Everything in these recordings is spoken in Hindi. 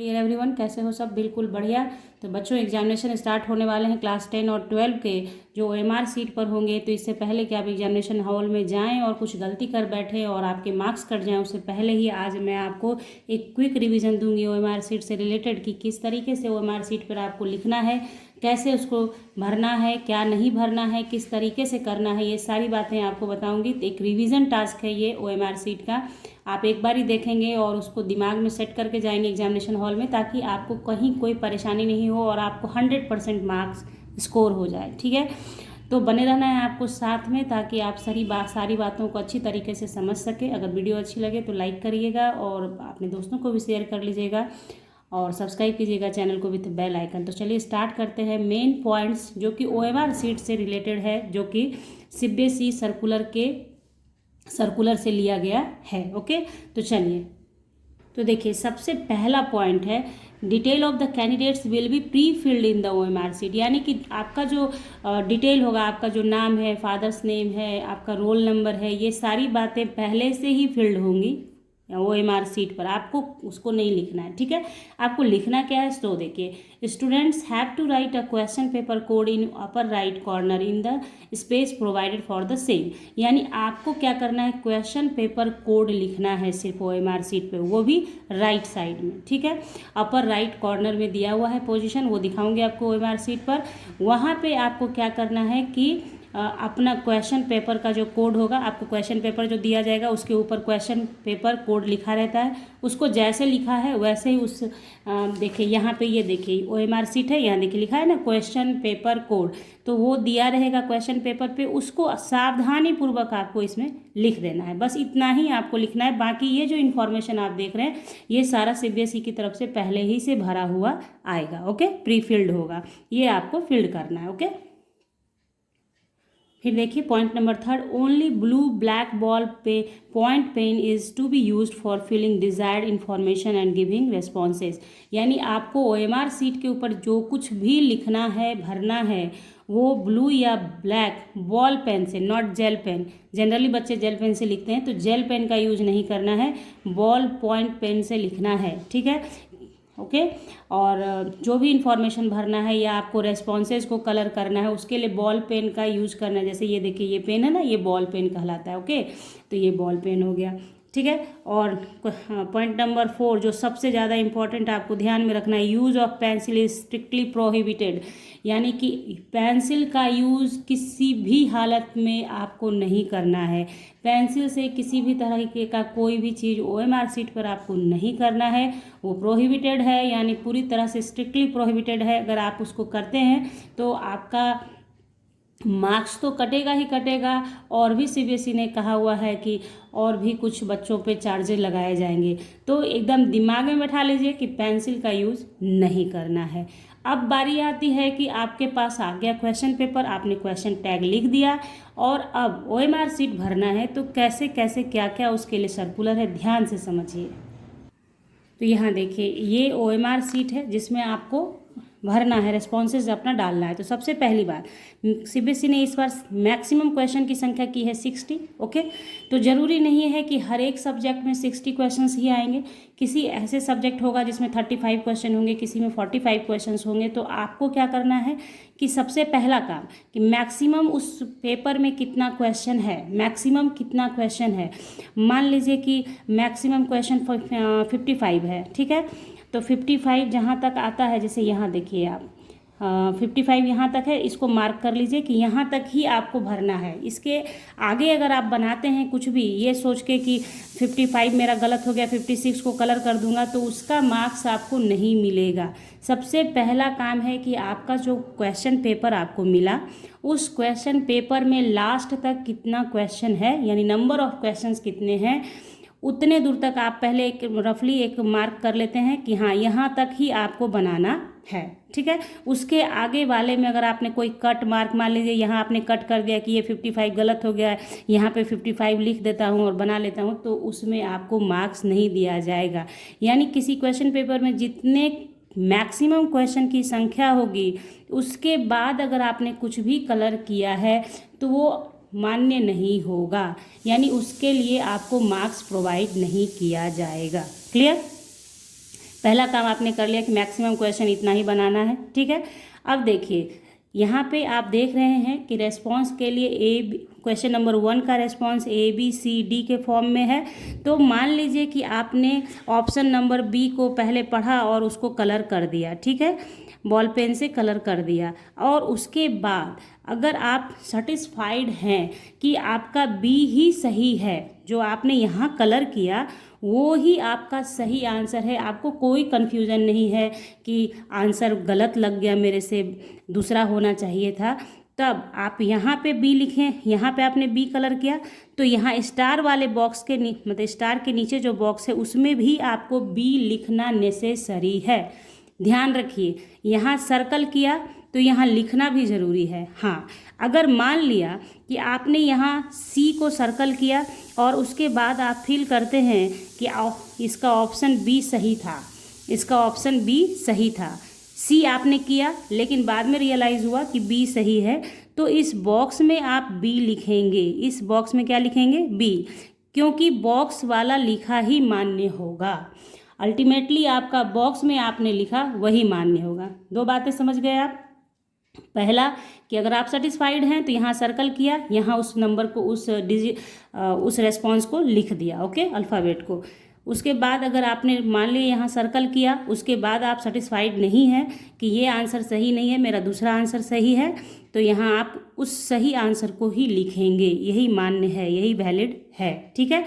डियर एवरीवन, कैसे हो सब? बिल्कुल बढ़िया। तो बच्चों, एग्जामिनेशन स्टार्ट होने वाले हैं क्लास 10 और 12 के, जो OMR सीट पर होंगे। तो इससे पहले कि आप एग्जामिनेशन हॉल में जाएं और कुछ गलती कर बैठे और आपके मार्क्स कट जाएं, उससे पहले ही आज मैं आपको एक क्विक रिवीजन दूंगी OMR सीट से रिलेटेड कि किस तरीके से OMR सीट पर आपको लिखना है, कैसे उसको भरना है, क्या नहीं भरना है, किस तरीके से करना है, ये सारी बातें आपको बताऊंगी। तो एक रिवीजन टास्क है ये OMR सीट का। आप एक बार ही देखेंगे और उसको दिमाग में सेट करके जाएंगे एग्जामिनेशन हॉल में, ताकि आपको कहीं कोई परेशानी नहीं हो और आपको 100% मार्क्स स्कोर हो जाए। ठीक है, तो बने रहना है आपको साथ में, ताकि आप सारी बातों को अच्छी तरीके से समझ सके। अगर वीडियो अच्छी लगे तो लाइक करिएगा और अपने दोस्तों को भी शेयर कर लीजिएगा और सब्सक्राइब कीजिएगा चैनल को विथ बेल आइकन। तो चलिए स्टार्ट करते हैं मेन पॉइंट्स जो कि OMR सीट से रिलेटेड है, जो कि CBSE सर्कुलर से लिया गया है। ओके, तो चलिए, तो देखिए सबसे पहला पॉइंट है, detail of the candidates will be pre filled in the OMR seat. यानी कि आपका जो डिटेल होगा, आपका जो नाम है, फादर्स नेम है, आपका रोल नंबर है, ये सारी बातें पहले से ही फिल्ड होंगी OMR सीट पर। आपको उसको नहीं लिखना है। ठीक है, आपको लिखना क्या है? तो देखिए, students have to write a question paper code in upper right corner in the space provided for the same. यानी आपको क्या करना है? क्वेश्चन पेपर कोड लिखना है सिर्फ OMR सीट पे, वो भी राइट साइड में। ठीक है, अपर राइट कॉर्नर में दिया हुआ है पोजीशन, वो दिखाऊंगी आपको OMR सीट पर। वहाँ पे आपको क्या करना है कि अपना क्वेश्चन पेपर का जो कोड होगा, आपको क्वेश्चन पेपर जो दिया जाएगा उसके ऊपर क्वेश्चन पेपर कोड लिखा रहता है, उसको जैसे लिखा है वैसे ही उस देखिए यहाँ पे, ये देखिए OMR सीट है, यहाँ देखिए लिखा है ना क्वेश्चन पेपर कोड, तो वो दिया रहेगा क्वेश्चन पेपर पे, उसको सावधानी पूर्वक आपको इसमें लिख देना है। बस इतना ही आपको लिखना है। बाकी ये जो इन्फॉर्मेशन आप देख रहे हैं, ये सारा CBSE की तरफ से पहले ही से भरा हुआ आएगा। ओके, प्री फिल्ड होगा, ये आपको फिल्ड करना है। ओके, फिर देखिए point number 3, only blue black ball पे point pen is to be used for filling desired information and giving responses. यानी आपको OMR सीट के ऊपर जो कुछ भी लिखना है, भरना है, वो ब्लू या ब्लैक बॉल पेन से, नॉट जेल पेन। जनरली बच्चे जेल पेन से लिखते हैं, तो जेल पेन का यूज नहीं करना है, बॉल पॉइंट पेन से लिखना है। ठीक है, ओके। और जो भी इंफॉर्मेशन भरना है या आपको रेस्पॉन्सेज को कलर करना है, उसके लिए बॉल पेन का यूज करना है। जैसे ये देखिए, ये पेन है ना, ये बॉल पेन कहलाता है। ओके, तो ये बॉल पेन हो गया। ठीक है, और पॉइंट नंबर 4 जो सबसे ज़्यादा इंपॉर्टेंट आपको ध्यान में रखना है, use of pencil is strictly prohibited. यानी कि पेंसिल का यूज़ किसी भी हालत में आपको नहीं करना है। पेंसिल से किसी भी तरीके का कोई भी चीज़ OMR सीट पर आपको नहीं करना है, वो प्रोहिबिटेड है, यानी पूरी तरह से स्ट्रिक्टली प्रोहिबिटेड है। अगर आप उसको करते हैं तो आपका मार्क्स तो कटेगा ही कटेगा, और भी CBSE ने कहा हुआ है कि और भी कुछ बच्चों पे चार्जेस लगाए जाएंगे। तो एकदम दिमाग में बैठा लीजिए कि पेंसिल का यूज़ नहीं करना है। अब बारी आती है कि आपके पास आ गया क्वेश्चन पेपर, आपने क्वेश्चन टैग लिख दिया, और अब OMR सीट भरना है। तो कैसे कैसे क्या क्या उसके लिए सर्कुलर है, ध्यान से समझिए। तो यहाँ देखिए, ये OMR सीट है जिसमें आपको भरना है, रेस्पॉन्सेज अपना डालना है। तो सबसे पहली बात, CBSE ने इस बार मैक्सिमम क्वेश्चन की संख्या की है 60। ओके, तो ज़रूरी नहीं है कि हर एक सब्जेक्ट में 60 क्वेश्चंस ही आएंगे। किसी ऐसे सब्जेक्ट होगा जिसमें 35 क्वेश्चन होंगे, किसी में 45 क्वेश्चंस होंगे। तो आपको क्या करना है कि सबसे पहला काम कि मैक्सिमम उस पेपर में कितना क्वेश्चन है, मैक्सिमम कितना क्वेश्चन है। मान लीजिए कि मैक्सिमम क्वेश्चन 55 है। ठीक है, तो 55 जहाँ तक आता है, जैसे यहाँ देखिए आप 55 यहाँ तक है, इसको मार्क कर लीजिए कि यहाँ तक ही आपको भरना है। इसके आगे अगर आप बनाते हैं कुछ भी ये सोच के कि 55 मेरा गलत हो गया, 56 को कलर कर दूंगा, तो उसका मार्क्स आपको नहीं मिलेगा। सबसे पहला काम है कि आपका जो क्वेश्चन पेपर आपको मिला, उस क्वेश्चन पेपर में लास्ट तक कितना क्वेश्चन है, यानी नंबर ऑफ क्वेश्चंस कितने हैं, उतने दूर तक आप पहले एक रफली एक मार्क कर लेते हैं कि हाँ यहाँ तक ही आपको बनाना है। ठीक है, उसके आगे वाले में अगर आपने कोई कट मार्क, मान लीजिए यहाँ आपने कट कर दिया कि ये 55 गलत हो गया है, यहाँ पे 55 लिख देता हूँ और बना लेता हूँ, तो उसमें आपको मार्क्स नहीं दिया जाएगा। यानी किसी क्वेश्चन पेपर में जितने मैक्सिमम क्वेश्चन की संख्या होगी, उसके बाद अगर आपने कुछ भी कलर किया है तो वो मान्य नहीं होगा, यानी उसके लिए आपको मार्क्स प्रोवाइड नहीं किया जाएगा। क्लियर? पहला काम आपने कर लिया कि मैक्सिमम क्वेश्चन इतना ही बनाना है, ठीक है। अब देखिए यहाँ पे आप देख रहे हैं कि रेस्पॉन्स के लिए क्वेश्चन नंबर 1 का रेस्पॉन्स ABCD के फॉर्म में है। तो मान लीजिए कि आपने ऑप्शन नंबर B को पहले पढ़ा और उसको कलर कर दिया, ठीक है, बॉल पेन से कलर कर दिया, और उसके बाद अगर आप सेटिस्फाइड हैं कि आपका B ही सही है, जो आपने यहाँ कलर किया वो ही आपका सही आंसर है, आपको कोई कन्फ्यूज़न नहीं है कि आंसर गलत लग गया मेरे से, दूसरा होना चाहिए था, तब आप यहाँ पे बी लिखें। यहाँ पे आपने बी कलर किया तो यहाँ स्टार वाले बॉक्स के मतलब स्टार के नीचे जो बॉक्स है उसमें भी आपको बी लिखना नेसेसरी है। ध्यान रखिए, यहाँ सर्कल किया तो यहाँ लिखना भी ज़रूरी है। हाँ, अगर मान लिया कि आपने यहाँ सी को सर्कल किया और उसके बाद आप फील करते हैं कि इसका ऑप्शन बी सही था, इसका ऑप्शन बी सही था, सी आपने किया लेकिन बाद में रियलाइज़ हुआ कि बी सही है, तो इस बॉक्स में आप बी लिखेंगे। इस बॉक्स में क्या लिखेंगे? बी, क्योंकि बॉक्स वाला लिखा ही मान्य होगा। अल्टीमेटली आपका बॉक्स में आपने लिखा वही मान्य होगा। दो बातें समझ गए आप? पहला कि अगर आप सेटिस्फाइड हैं तो यहाँ सर्कल किया, यहाँ उस नंबर को उस रेस्पॉन्स को लिख दिया, ओके, अल्फ़ाबेट को। उसके बाद अगर आपने मान लिया यहाँ सर्कल किया, उसके बाद आप सेटिस्फाइड नहीं हैं कि ये आंसर सही नहीं है, मेरा दूसरा आंसर सही है, तो यहाँ आप उस सही आंसर को ही लिखेंगे, यही मान्य है, यही वैलिड है, ठीक है।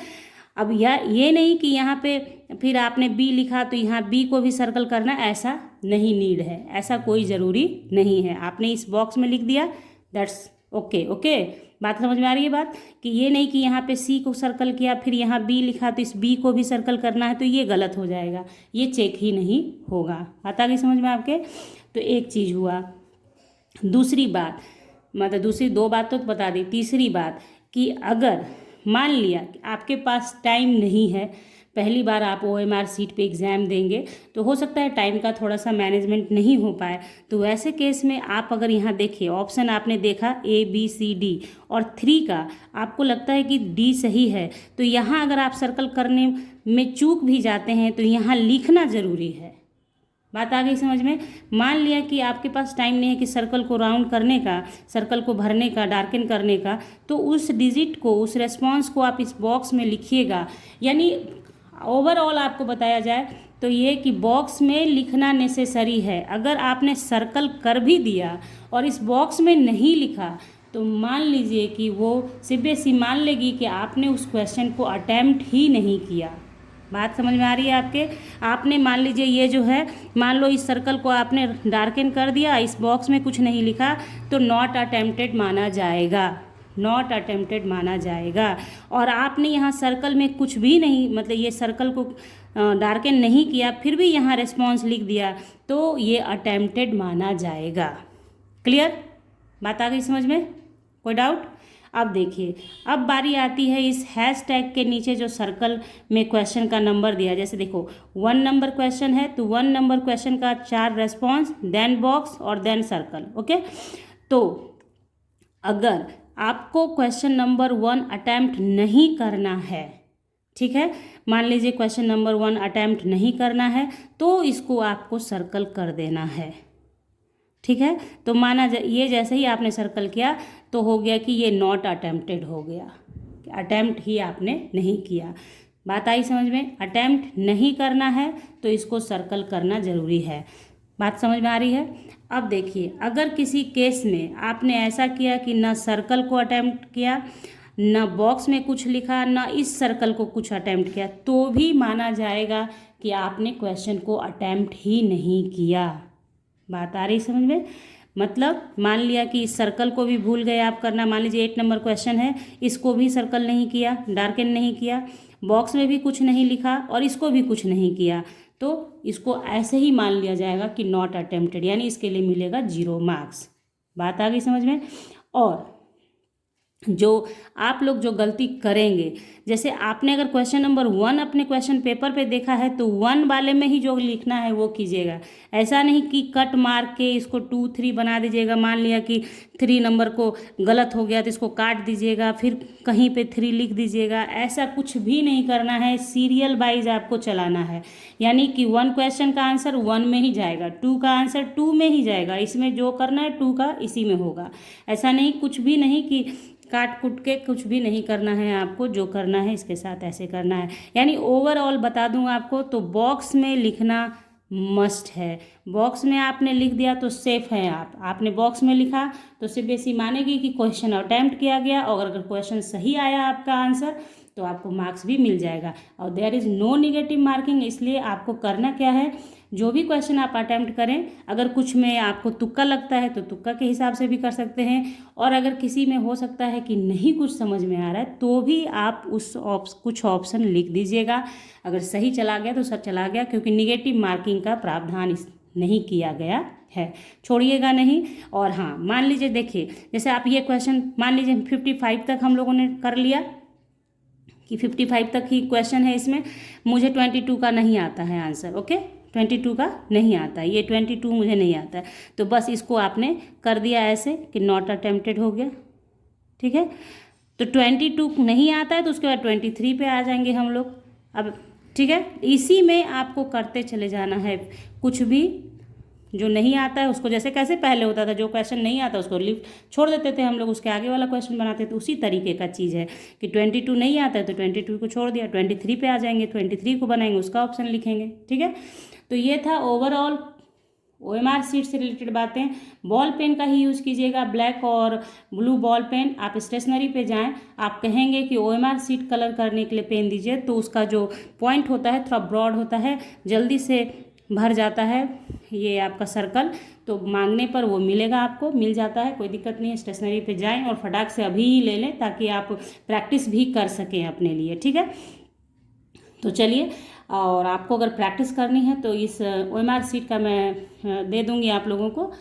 अब ये नहीं कि यहाँ पे फिर आपने बी लिखा तो यहाँ बी को भी सर्कल करना, ऐसा नहीं नीड है, ऐसा कोई ज़रूरी नहीं है। आपने इस बॉक्स में लिख दिया, दैट्स ओके। ओके, बात समझ में आ रही है बात? कि ये नहीं कि यहाँ पे सी को सर्कल किया फिर यहाँ बी लिखा तो इस बी को भी सर्कल करना है, तो ये गलत हो जाएगा, ये चेक ही नहीं होगा। बात आ गई समझ में आपके? तो एक चीज़ हुआ। दूसरी बात, मतलब दूसरी दो बात तो बता दी, तीसरी बात कि अगर मान लिया कि आपके पास टाइम नहीं है, पहली बार आप OMR सीट पे एग्ज़ाम देंगे, तो हो सकता है टाइम का थोड़ा सा मैनेजमेंट नहीं हो पाए, तो वैसे केस में आप अगर यहाँ देखिए ऑप्शन आपने देखा ABCD और 3 का आपको लगता है कि D सही है, तो यहाँ अगर आप सर्कल करने में चूक भी जाते हैं तो यहाँ लिखना ज़रूरी है। बात आ गई समझ में? मान लिया कि आपके पास टाइम नहीं है कि सर्कल को राउंड करने का, सर्कल को भरने का, डार्कन करने का, तो उस डिजिट को, उस रेस्पॉन्स को आप इस बॉक्स में लिखिएगा। यानी ओवरऑल आपको बताया जाए तो ये कि बॉक्स में लिखना नेसेसरी है। अगर आपने सर्कल कर भी दिया और इस बॉक्स में नहीं लिखा तो मान लीजिए कि वो CBSE मान लेगी कि आपने उस क्वेश्चन को अटैम्प्ट ही नहीं किया। बात समझ में आ रही है आपके? आपने मान लीजिए ये जो है, मान लो इस सर्कल को आपने डार्कन कर दिया, इस बॉक्स में कुछ नहीं लिखा, तो नॉट अटेम्प्टेड माना जाएगा, नॉट अटेम्प्टेड माना जाएगा। और आपने यहाँ सर्कल में कुछ भी नहीं, मतलब ये सर्कल को डार्कन नहीं किया, फिर भी यहाँ रिस्पॉन्स लिख दिया, तो ये अटेम्प्टेड माना जाएगा। क्लियर? बात आ गई समझ में? कोई डाउट? अब देखिए, अब बारी आती है इस हैशटैग के नीचे जो सर्कल में क्वेश्चन का नंबर दिया, जैसे देखो 1 नंबर क्वेश्चन है तो 1 नंबर क्वेश्चन का 4 रेस्पॉन्स, देन बॉक्स और देन सर्कल, ओके। तो अगर आपको क्वेश्चन नंबर 1 अटैम्प्ट नहीं करना है, ठीक है, मान लीजिए क्वेश्चन नंबर 1 अटैम्प्ट नहीं करना है, तो इसको आपको सर्कल कर देना है, ठीक है। तो माना ये जैसे ही आपने सर्कल किया तो हो गया कि ये नॉट अटेम्प्टेड हो गया, अटैम्प्ट ही आपने नहीं किया। बात आई समझ में? अटैम्प्ट नहीं करना है तो इसको सर्कल करना ज़रूरी है। बात समझ में आ रही है? अब देखिए, अगर किसी केस में आपने ऐसा किया कि ना सर्कल को अटैम्प्ट किया, ना बॉक्स में कुछ लिखा, ना इस सर्कल को कुछ अटैम्प्ट किया, तो भी माना जाएगा कि आपने क्वेश्चन को अटैम्प्ट ही नहीं किया। बात आ रही समझ में? मतलब मान लिया कि इस सर्कल को भी भूल गए आप करना, मान लीजिए 8 नंबर क्वेश्चन है, इसको भी सर्कल नहीं किया, डार्कन नहीं किया, बॉक्स में भी कुछ नहीं लिखा और इसको भी कुछ नहीं किया, तो इसको ऐसे ही मान लिया जाएगा कि नॉट अटेम्प्टेड, यानी इसके लिए मिलेगा 0 मार्क्स। बात आ गई समझ में? और जो आप लोग जो गलती करेंगे, जैसे आपने अगर क्वेश्चन नंबर 1 अपने क्वेश्चन पेपर पे देखा है तो 1 वाले में ही जो लिखना है वो कीजिएगा। ऐसा नहीं कि कट मार के इसको 2 3 बना दीजिएगा। मान लिया कि 3 नंबर को गलत हो गया तो इसको काट दीजिएगा, फिर कहीं पे 3 लिख दीजिएगा। ऐसा कुछ भी नहीं करना है, सीरियल वाइज आपको चलाना है। यानी कि 1 क्वेश्चन का आंसर 1 में ही जाएगा, 2 का आंसर 2 में ही जाएगा। इसमें जो करना है 2 का इसी में होगा। ऐसा नहीं, कुछ भी नहीं कि काट कुट के कुछ भी नहीं करना है आपको। जो करना है इसके साथ ऐसे करना है। यानी ओवरऑल बता दूं आपको तो बॉक्स में लिखना मस्ट है। बॉक्स में आपने लिख दिया तो सेफ है। आपने बॉक्स में लिखा तो सीबीएसई मानेगी कि क्वेश्चन अटेम्प्ट किया गया, और अगर क्वेश्चन सही आया आपका आंसर तो आपको मार्क्स भी मिल जाएगा। और there is no negative marking. इसलिए आपको करना क्या है, जो भी क्वेश्चन आप अटेम्प्ट करें, अगर कुछ में आपको तुक्का लगता है तो तुक्का के हिसाब से भी कर सकते हैं, और अगर किसी में हो सकता है कि नहीं कुछ समझ में आ रहा है तो भी आप कुछ ऑप्शन लिख दीजिएगा। अगर सही चला गया तो सर चला गया, क्योंकि निगेटिव मार्किंग का प्रावधान नहीं किया गया है, छोड़िएगा नहीं। और हाँ, मान लीजिए देखिए, जैसे आप ये क्वेश्चन मान लीजिए 55 तक हम लोगों ने कर लिया कि 55 तक ही क्वेश्चन है, इसमें मुझे 22 का नहीं आता है आंसर। ओके, 22 का नहीं आता है, ये 22 मुझे नहीं आता है, तो बस इसको आपने कर दिया ऐसे कि नॉट अटेम्प्टेड हो गया। ठीक है, तो 22 नहीं आता है तो उसके बाद 23 पे आ जाएंगे हम लोग अब। ठीक है, इसी में आपको करते चले जाना है। कुछ भी जो नहीं आता है उसको, जैसे कैसे पहले होता था, जो क्वेश्चन नहीं आता उसको लिफ्ट छोड़ देते थे हम लोग, उसके आगे वाला क्वेश्चन बनाते थे। उसी तरीके का चीज़ है कि 22 नहीं आता है तो 22 को छोड़ दिया, 23 पे आ जाएंगे, 23 को बनाएंगे, उसका ऑप्शन लिखेंगे। ठीक है, तो ये था ओवरऑल OMR सीट से रिलेटेड बातें। बॉल पेन का ही यूज़ कीजिएगा, ब्लैक और ब्लू बॉल पेन। आप स्टेशनरी पे जाएं, आप कहेंगे कि OMR सीट कलर करने के लिए पेन दीजिए, तो उसका जो पॉइंट होता है थोड़ा ब्रॉड होता है, जल्दी से भर जाता है ये आपका सर्कल, तो मांगने पर वो मिलेगा, आपको मिल जाता है, कोई दिक्कत नहीं है। स्टेशनरी पे जाएं और फटाक से अभी ही ले लें ताकि आप प्रैक्टिस भी कर सकें अपने लिए। ठीक है, तो चलिए, और आपको अगर प्रैक्टिस करनी है तो इस OMR सीट का मैं दे दूंगी आप लोगों को,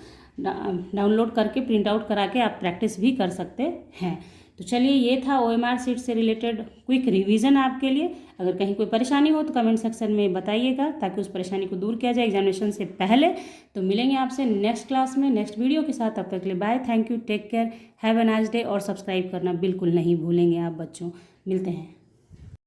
डाउनलोड करके प्रिंट आउट करा के आप प्रैक्टिस भी कर सकते हैं। तो चलिए, ये था OMR सीट से रिलेटेड क्विक रिवीजन आपके लिए। अगर कहीं कोई परेशानी हो तो कमेंट सेक्शन में बताइएगा ताकि उस परेशानी को दूर किया जाए एग्जामिनेशन से पहले। तो मिलेंगे आपसे नेक्स्ट क्लास में नेक्स्ट वीडियो के साथ। तब तक के लिए bye, thank you, take care, have a nice day. और सब्सक्राइब करना बिल्कुल नहीं भूलेंगे आप बच्चों। मिलते हैं।